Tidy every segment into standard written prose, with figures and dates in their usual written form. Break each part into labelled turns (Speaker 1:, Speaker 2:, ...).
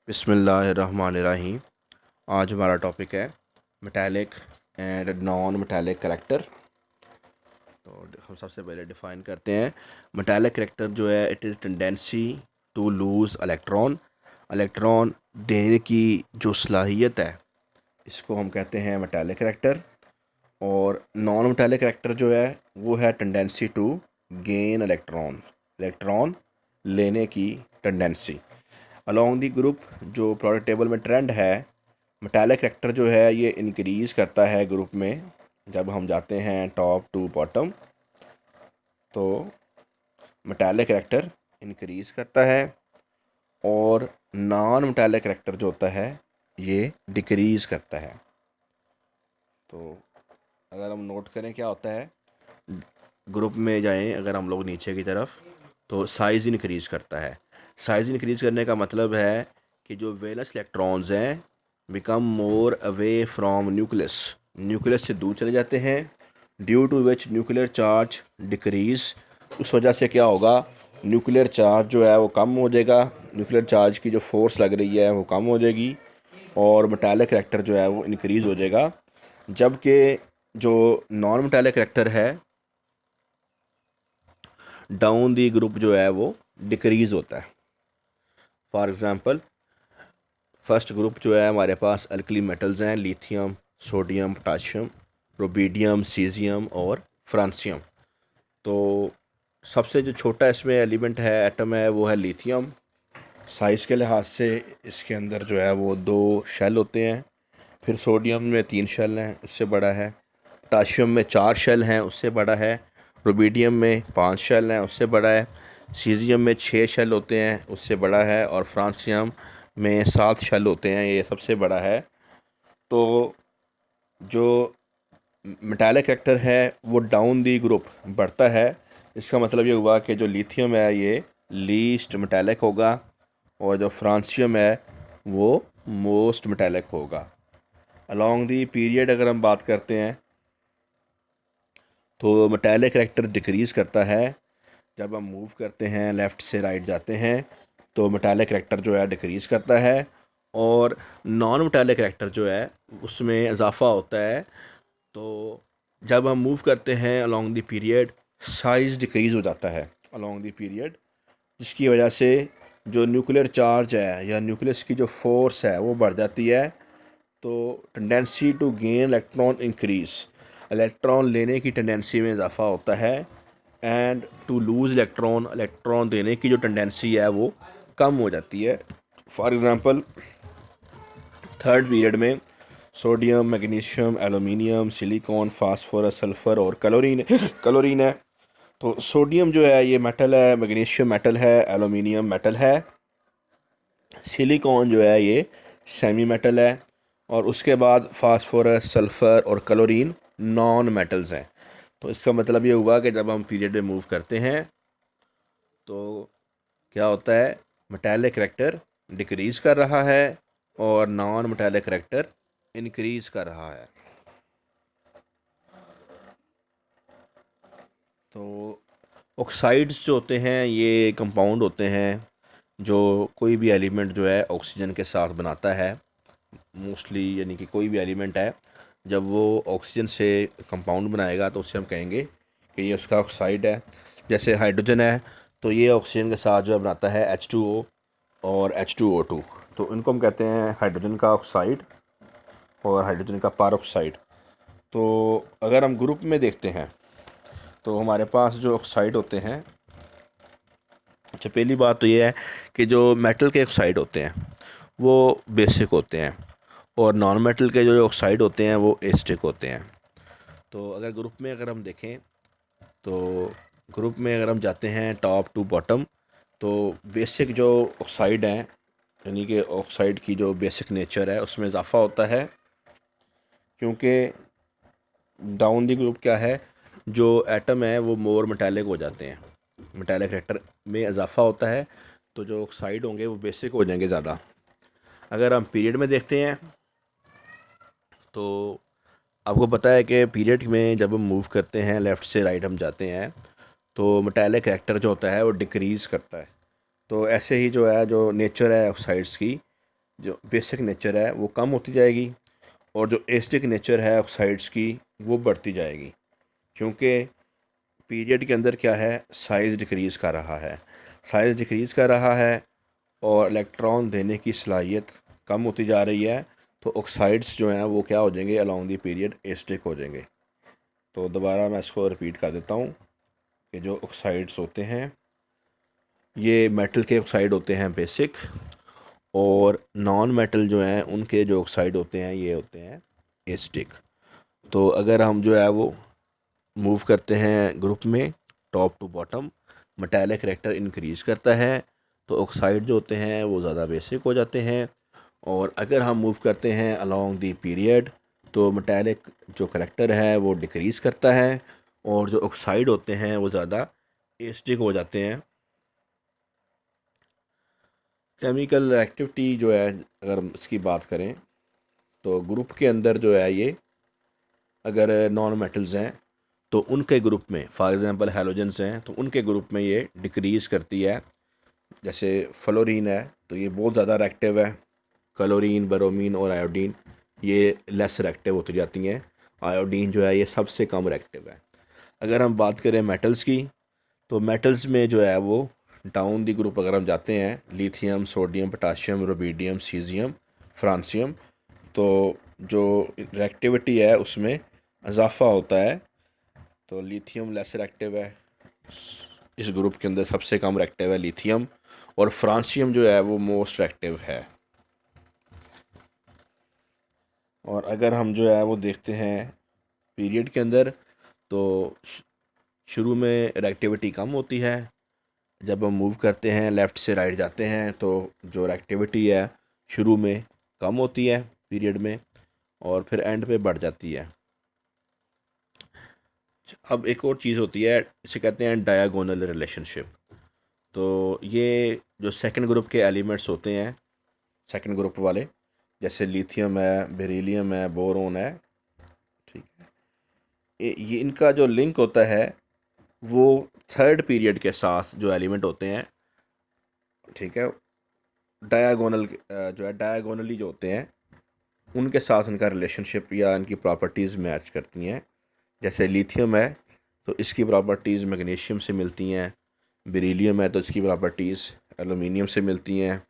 Speaker 1: बिस्मिल्लाहिर्रहमानिर्रहीम। आज हमारा टॉपिक है metallic and non metallic character. तो हम सबसे पहले डिफ़ाइन करते हैं मेटालिक करैक्टर जो है, it is tendency to lose electron. Electron देने की जो सलाहियत है, इसको हम कहते हैं मेटालिक करैक्टर। और नॉन मेटालिक करैक्टर जो है वो है tendency to gain electron, electron लेने की टेंडेंसी। अलोंग दी ग्रुप जो प्रोडक्ट टेबल में ट्रेंड है, मेटालिक करैक्टर जो है ये इंक्रीज़ करता है ग्रुप में। जब हम जाते हैं टॉप टू बॉटम, तो मेटालिक करैक्टर इंक्रीज़ करता है, और नॉन मेटालिक करैक्टर जो होता है ये डिक्रीज़ करता है। तो अगर हम नोट करें क्या होता है, ग्रुप में जाएं अगर हम लोग नीचे की तरफ, तो साइज़ इंक्रीज़ करता है। साइज़ इंक्रीज़ करने का मतलब है कि जो वैलेंस इलेक्ट्रॉन्स हैं become more away from nucleus, nucleus से दूर चले जाते हैं। Due to which nuclear charge decrease, उस वजह से क्या होगा, न्यूक्लियर चार्ज जो है वो कम हो जाएगा, न्यूक्लियर चार्ज की जो फोर्स लग रही है वो कम हो जाएगी, और मेटालिक करैक्टर जो है वो इंक्रीज़ हो जाएगा। जबकि जो नॉन मेटालिक करैक्टर है, डाउन दी ग्रुप जो है वो डिक्रीज़ होता है। फॉर एग्ज़ाम्पल, फर्स्ट ग्रुप जो है हमारे पास अल्कली मेटल्स हैं, lithium, sodium, potassium, rubidium, caesium और फ्रांसियम। तो सबसे जो छोटा इसमें एलिमेंट है, एटम है, वो है लिथियम। साइज़ के लिहाज से इसके अंदर जो है वो 2 शेल होते हैं। फिर सोडियम में 3 शेल हैं, उससे बड़ा है। पोटाशियम में 4 शेल हैं, उससे बड़ा है। रुबिडियम में 5 शेल हैं, उससे बड़ा है। सीज़ियम में 6 शेल होते हैं, उससे बड़ा है। और फ्रांसियम में 7 शेल होते हैं, ये सबसे बड़ा है। तो जो मेटालिक करैक्टर है वो डाउन दी ग्रुप बढ़ता है। इसका मतलब ये हुआ कि जो लिथियम है ये लीस्ट मेटालिक होगा, और जो फ्रांसियम है वो मोस्ट मेटालिक होगा। अलोंग दी पीरियड अगर हम बात करते हैं, तो मेटालिक करैक्टर डिक्रीज़ करता है। जब हम मूव करते हैं, लेफ़्ट से राइट जाते हैं, तो मेटालिक करैक्टर जो है डिक्रीज़ करता है। और नॉन मेटालिक करैक्टर जो है उसमें इजाफा होता है। तो जब हम मूव करते हैं along the period, size decrease हो जाता है अलोंग द पीरियड, जिसकी वजह से जो न्यूक्लियर चार्ज है या न्यूक्लियस की जो फोर्स है वो बढ़ जाती है। तो tendency to gain electron increase, electron लेने की टेंडेंसी में इजाफा होता है। And to lose electron, electron देने की जो टेंडेंसी है वो कम हो जाती है। फॉर एग्ज़ाम्पल, थर्ड पीरियड में sodium, magnesium, aluminium, silicon, phosphorus, sulphur और क्लोरीन है। तो सोडियम जो है ये मेटल है, मैग्नीशियम मेटल है, एलुमिनियम मेटल है, सिलिकॉन जो है ये सेमी मेटल है, और उसके बाद फास्फोरस, सल्फ़र और क्लोरीन नॉन मेटल्स हैं। तो इसका मतलब ये हुआ कि जब हम पीरियड में मूव करते हैं, तो क्या होता है, मेटालिक करैक्टर डिक्रीज़ कर रहा है और नॉन मेटालिक करैक्टर इंक्रीज़ कर रहा है। तो ऑक्साइड्स जो होते हैं ये कंपाउंड होते हैं जो कोई भी एलिमेंट जो है ऑक्सीजन के साथ बनाता है मोस्टली, यानी कि कोई भी एलिमेंट है जब वो ऑक्सीजन से कंपाउंड बनाएगा तो उससे हम कहेंगे कि ये उसका ऑक्साइड है। जैसे हाइड्रोजन है, तो ये ऑक्सीजन के साथ जो है बनाता है H2O और H2O2, तो इनको हम कहते हैं हाइड्रोजन का ऑक्साइड और हाइड्रोजन का परऑक्साइड। तो अगर हम ग्रुप में देखते हैं, तो हमारे पास जो ऑक्साइड होते हैं, अच्छा पहली बात तो ये है कि जो मेटल के ऑक्साइड होते हैं वो बेसिक होते हैं, और नॉन मेटल के जो ऑक्साइड होते हैं वो एसिडिक होते हैं। तो अगर ग्रुप में अगर हम देखें, तो ग्रुप में अगर हम जाते हैं टॉप टू बॉटम, तो बेसिक जो ऑक्साइड हैं, यानी कि ऑक्साइड की जो बेसिक नेचर है उसमें इजाफा होता है। क्योंकि डाउन दी ग्रुप क्या है, जो एटम है वो मोर मेटालिक हो जाते हैं, मेटालिक करैक्टर में इजाफा होता है, तो जो ऑक्साइड होंगे वो बेसिक हो जाएंगे ज़्यादा। अगर हम पीरियड में देखते हैं, तो आपको पता है कि पीरियड में जब हम मूव करते हैं, लेफ़्ट से राइट हम जाते हैं, तो मेटालिक करैक्टर जो होता है वो डिक्रीज़ करता है। तो ऐसे ही जो है, जो नेचर है ऑक्साइड्स की, जो बेसिक नेचर है वो कम होती जाएगी और जो एसिडिक नेचर है ऑक्साइड्स की वो बढ़ती जाएगी, क्योंकि पीरियड के अंदर क्या है, साइज़ डिक्रीज़ कर रहा है, साइज़ डिक्रीज़ कर रहा है और इलेक्ट्रॉन देने की सलाहियत कम होती जा रही है। तो ऑक्साइड्स जो हैं वो क्या हो जाएंगे, अलॉन्ग दी पीरियड एसिडिक हो जाएंगे। तो दोबारा मैं इसको रिपीट कर देता हूँ कि जो ऑक्साइड्स होते हैं ये मेटल के ऑक्साइड होते हैं बेसिक, और नॉन मेटल जो हैं उनके जो ऑक्साइड होते हैं ये होते हैं एसिडिक। तो अगर हम जो है वो मूव करते हैं ग्रुप में top to bottom, metallic character increase करता है तो ऑक्साइड जो होते हैं वो ज़्यादा बेसिक हो जाते हैं। और अगर हम मूव करते हैं अलोंग दी पीरियड तो मेटालिक जो करैक्टर है वो डिक्रीज़ करता है और जो ऑक्साइड होते हैं वो ज़्यादा एसिडिक हो जाते हैं। केमिकल एक्टिविटी जो है अगर हम इसकी बात करें तो ग्रुप के अंदर जो है ये, अगर नॉन मेटल्स हैं तो उनके ग्रुप में फॉर एग्ज़ाम्पल हैलोजेंस हैं तो उनके ग्रुप में ये डिक्रीज़ करती है। जैसे फ्लोरीन है तो ये बहुत ज़्यादा रिएक्टिव है, क्लोरीन, ब्रोमीन और आयोडीन ये लेस रिएक्टिव होती जाती हैं, आयोडीन जो है ये सबसे कम रिएक्टिव है। अगर हम बात करें मेटल्स की तो मेटल्स में जो है वो डाउन दी ग्रुप अगर हम जाते हैं, lithium, sodium, potassium, rubidium, caesium, francium, तो जो रिएक्टिविटी है उसमें इजाफा होता है। तो लिथियम लेस रिएक्टिव है, इस ग्रुप के अंदर सबसे कम रिएक्टिव है लिथियम, और फ्रांसियम जो है वो मोस्ट रिएक्टिव है। और अगर हम जो है वो देखते हैं पीरियड के अंदर तो शुरू में रिएक्टिविटी कम होती है, जब हम मूव करते हैं लेफ़्ट से राइट जाते हैं तो जो रिएक्टिविटी है शुरू में कम होती है पीरियड में और फिर एंड पे बढ़ जाती है। अब एक और चीज़ होती है, इसे कहते हैं डायगोनल रिलेशनशिप। तो ये जो सेकंड ग्रुप के एलिमेंट्स होते हैं, सेकंड ग्रुप वाले, जैसे लिथियम है, बेरिलियम है, बोरोन है, ठीक है, ये इनका जो लिंक होता है वो थर्ड पीरियड के साथ जो एलिमेंट होते हैं, ठीक है, डायगोनल जो है डायगोनली जो होते हैं उनके साथ इनका रिलेशनशिप या इनकी प्रॉपर्टीज़ मैच करती हैं। जैसे लिथियम है तो इसकी प्रॉपर्टीज़ मैग्नीशियम से मिलती हैं, बेरिलियम है तो इसकी प्रॉपर्टीज़ एलुमिनियम से मिलती हैं,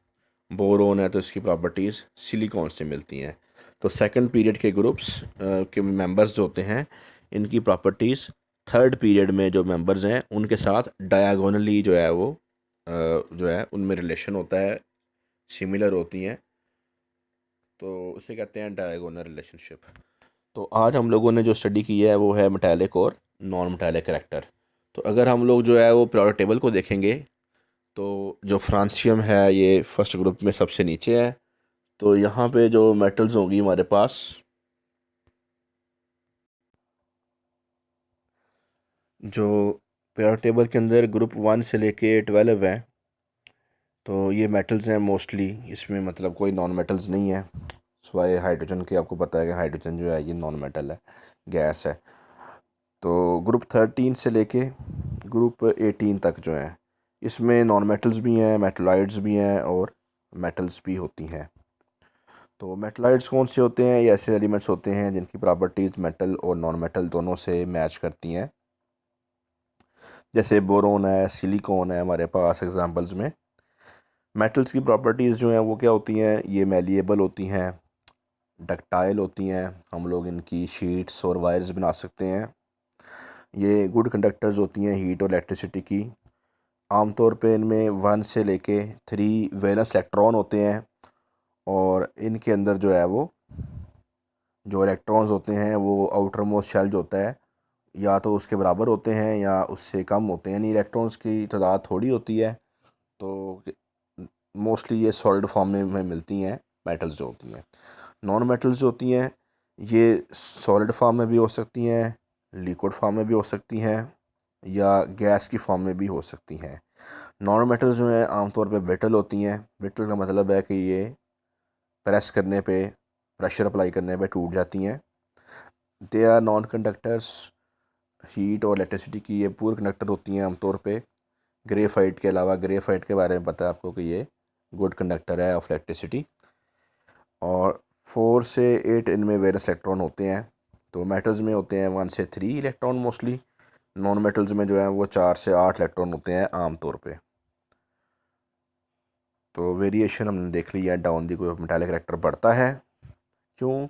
Speaker 1: बोरोन है तो इसकी प्रॉपर्टीज़ सिलिकॉन से मिलती हैं। तो सेकंड पीरियड के ग्रुप्स के मेंबर्स जो होते हैं इनकी प्रॉपर्टीज़ थर्ड पीरियड में जो मेंबर्स हैं उनके साथ डायगोनली जो है वो जो है उनमें रिलेशन होता है, सिमिलर होती हैं, तो उसे कहते हैं डायगोनल रिलेशनशिप। तो आज हम लोगों ने जो स्टडी की है वो है मेटालिक और नॉन मेटालिक करैक्टर। तो अगर हम लोग जो है वो पीरियोडिक टेबल को देखेंगे तो जो फ्रांसियम है ये फर्स्ट ग्रुप में सबसे नीचे है। तो यहाँ पे जो मेटल्स होंगी हमारे पास, जो पीरियोडिक टेबल के अंदर ग्रुप 1 से लेके 12 है, तो ये मेटल्स हैं मोस्टली, इसमें मतलब कोई नॉन मेटल्स नहीं है सिवाय हाइड्रोजन के। आपको पता है कि हाइड्रोजन जो है ये नॉन मेटल है, गैस है। तो ग्रुप 13 से लेके ग्रुप 18 तक जो है इसमें नॉन मेटल्स भी हैं, मेटलाइड्स भी हैं और मेटल्स भी होती हैं। तो मेटलाइड्स कौन से होते हैं, ये ऐसे एलिमेंट्स होते हैं जिनकी प्रॉपर्टीज़ मेटल और नॉन मेटल दोनों से मैच करती हैं। जैसे बोरोन है, सिलिकॉन है हमारे पास एग्जांपल्स में। मेटल्स की प्रॉपर्टीज़ जो हैं वो क्या होती हैं, ये मेलिएबल होती हैं, डक्टाइल होती हैं, हम लोग इनकी शीट्स और वायर्स बना सकते हैं। ये गुड कंडक्टर्स होती हैं हीट और इलेक्ट्रिसिटी की। आमतौर पे इनमें 1 से लेके 3 वैलेंस इलेक्ट्रॉन होते हैं और इनके अंदर जो है वो जो इलेक्ट्रॉन्स होते हैं वो आउटर मोस्ट शेल जो होता है या तो उसके बराबर होते हैं या उससे कम होते हैं, यानी इलेक्ट्रॉन्स की तादाद थोड़ी होती है। तो मोस्टली ये सॉलिड फॉर्म में मिलती हैं मेटल्स जो होती हैं। नॉन मेटल्स जो होती हैं ये सॉलिड फॉर्म में भी हो सकती हैं, लिक्विड फॉर्म में भी हो सकती हैं या गैस की फॉर्म में भी हो सकती हैं। नॉन मेटल्स जो हैं आमतौर पे ब्रिटल होती हैं। ब्रिटल का मतलब है कि ये प्रेस करने पे, प्रेशर अप्लाई करने पे टूट जाती हैं। They are non conductors, heat और इलेक्ट्रिसिटी की ये पूरे कंडक्टर होती हैं आमतौर पे। ग्रेफाइट के अलावा, ग्रेफाइट के बारे में पता है आपको कि ये गुड कंडक्टर है ऑफ इलेक्ट्रिसिटी। और 4 से 8 इनमें वेलेंस इलेक्ट्रॉन होते हैं। तो मेटल्स में होते हैं 1 से 3 इलेक्ट्रॉन मोस्टली। नॉन मेटल्स में जो है वो 4 से 8 इलेक्ट्रॉन होते हैं आम तौर पे। तो वेरिएशन हमने देख लिया है, down the group metallic character बढ़ता है। क्यों?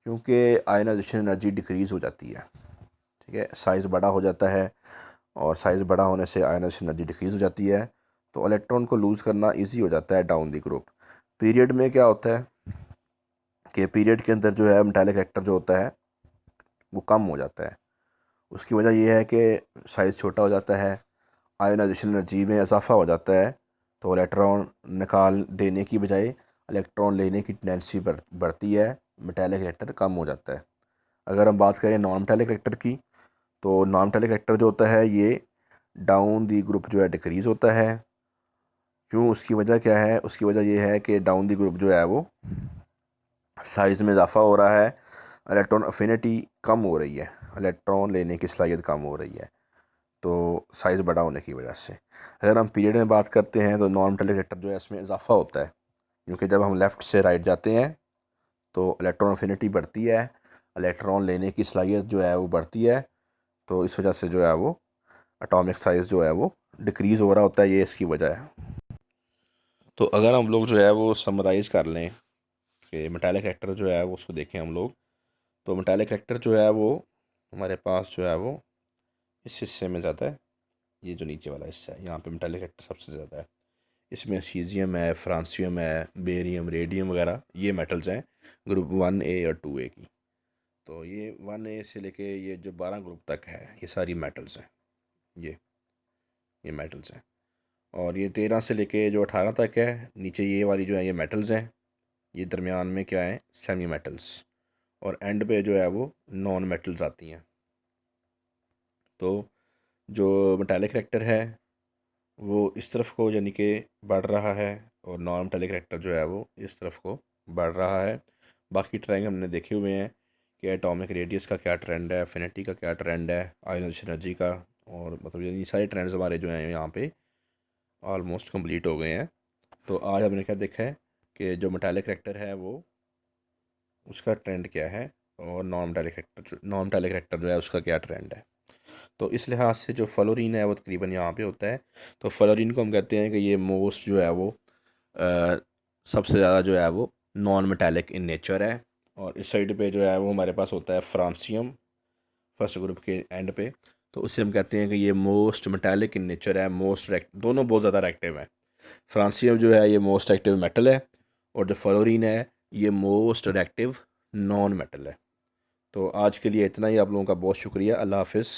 Speaker 1: क्योंकि आयनाइजेशन एनर्जी डिक्रीज़ हो जाती है। ठीक है, साइज़ बड़ा हो जाता है और साइज़ बड़ा होने से आयनाइजेशन एनर्जी डिक्रीज़ हो जाती है, तो इलेक्ट्रॉन को लूज़ करना ईजी हो जाता है डाउन दी ग्रुप। पीरियड में क्या होता है कि पीरियड के अंदर जो है मेटालिक करेक्टर जो होता है वो कम हो जाता है। उसकी वजह यह है कि साइज़ छोटा हो जाता है, आयोनाइजेशन एनर्जी में इजाफा हो जाता है, तो इलेक्ट्रॉन निकाल देने की बजाय इलेक्ट्रॉन लेने की टेंडेंसी बढ़ती है, मेटालिक करेक्टर कम हो जाता है। अगर हम बात करें नॉन मेटालिक करेक्टर की, तो नॉन मेटालिक करेक्टर जो होता है ये डाउन दी ग्रुप जो है डिक्रीज़ होता है। क्यों? उसकी वजह क्या है? उसकी वजह यह है कि डाउन दी ग्रुप जो है वो साइज़ में इजाफा हो रहा है, इलेक्ट्रॉन अफिनिटी कम हो रही है, इलेक्ट्रॉन लेने की सलाहियत कम हो रही है, तो साइज़ बड़ा होने की वजह से। अगर हम पीरियड में बात करते हैं तो नॉन मेटालिक करेक्टर जो है इसमें इजाफा होता है, क्योंकि जब हम लेफ़्ट से राइट जाते हैं तो इलेक्ट्रॉन अफिनिटी बढ़ती है, इलेक्ट्रॉन लेने की सलाहियत जो है वो बढ़ती है, तो इस वजह से जो है वो एटॉमिक साइज़ जो है वो डिक्रीज़ हो रहा होता है, ये इसकी वजह है। तो अगर हम लोग जो है वो समराइज़ कर लें कि मेटालिक करेक्टर जो है वो उसको देखें हम लोग, तो मेटालिक करेक्टर जो है वो हमारे पास जो है वो इस हिस्से में ज़्यादा है। ये जो नीचे वाला हिस्सा है यहाँ पे मेटालिक करेक्टर सबसे ज़्यादा है। इसमें सीज़ियम है, फ्रांसियम है, बेरियम, रेडियम वगैरह ये मेटल्स हैं ग्रुप 1A और 2A की। तो ये 1A से लेके ये जो 12 ग्रुप तक है ये सारी मेटल्स हैं। ये मेटल्स हैं। और ये 13 से लेके जो 18 तक है नीचे ये वाली जो है ये मेटल्स हैं। ये दरमियान में क्या है? Semi metals. और एंड पे जो है वो नॉन मेटल्स आती हैं। तो जो मेटालिक करेक्टर है वो इस तरफ को यानी कि बढ़ रहा है, और नॉन मेटालिक करेक्टर जो है वो इस तरफ को बढ़ रहा है। बाकी ट्रेंड हमने देखे हुए हैं कि एटॉमिक रेडियस का क्या ट्रेंड है, एफिनिटी का क्या ट्रेंड है, आयोनाइजेशन एनर्जी का, और मतलब ये सारे ट्रेंड्स हमारे जो हैं यहाँ पे ऑलमोस्ट कंप्लीट हो गए हैं। तो आज हमने क्या देखा है कि जो मेटालिक करेक्टर है वो उसका ट्रेंड क्या है, और नॉन मेटालिक करेक्टर जो है उसका क्या ट्रेंड है। तो इस लिहाज से जो फ्लोरीन है वो तकरीबन यहाँ पे होता है। तो फ्लोरीन को हम कहते हैं कि ये मोस्ट जो है वो सबसे ज़्यादा जो है वो नॉन मेटालिक इन नेचर है। और इस साइड पे जो है वो हमारे पास होता है फ्रांसियम फर्स्ट ग्रुप के एंड पे। तो उसे हम कहते हैं कि ये मोस्ट मेटालिक इन नेचर है, दोनों बहुत ज़्यादा एक्टिव है। फ्रांसियम जो है ये मोस्ट एक्टिव मेटल है, और जो फ्लोरीन है ये मोस्ट रिएक्टिव नॉन मेटल है। तो आज के लिए इतना ही। आप लोगों का बहुत शुक्रिया। अल्लाह हाफिज़।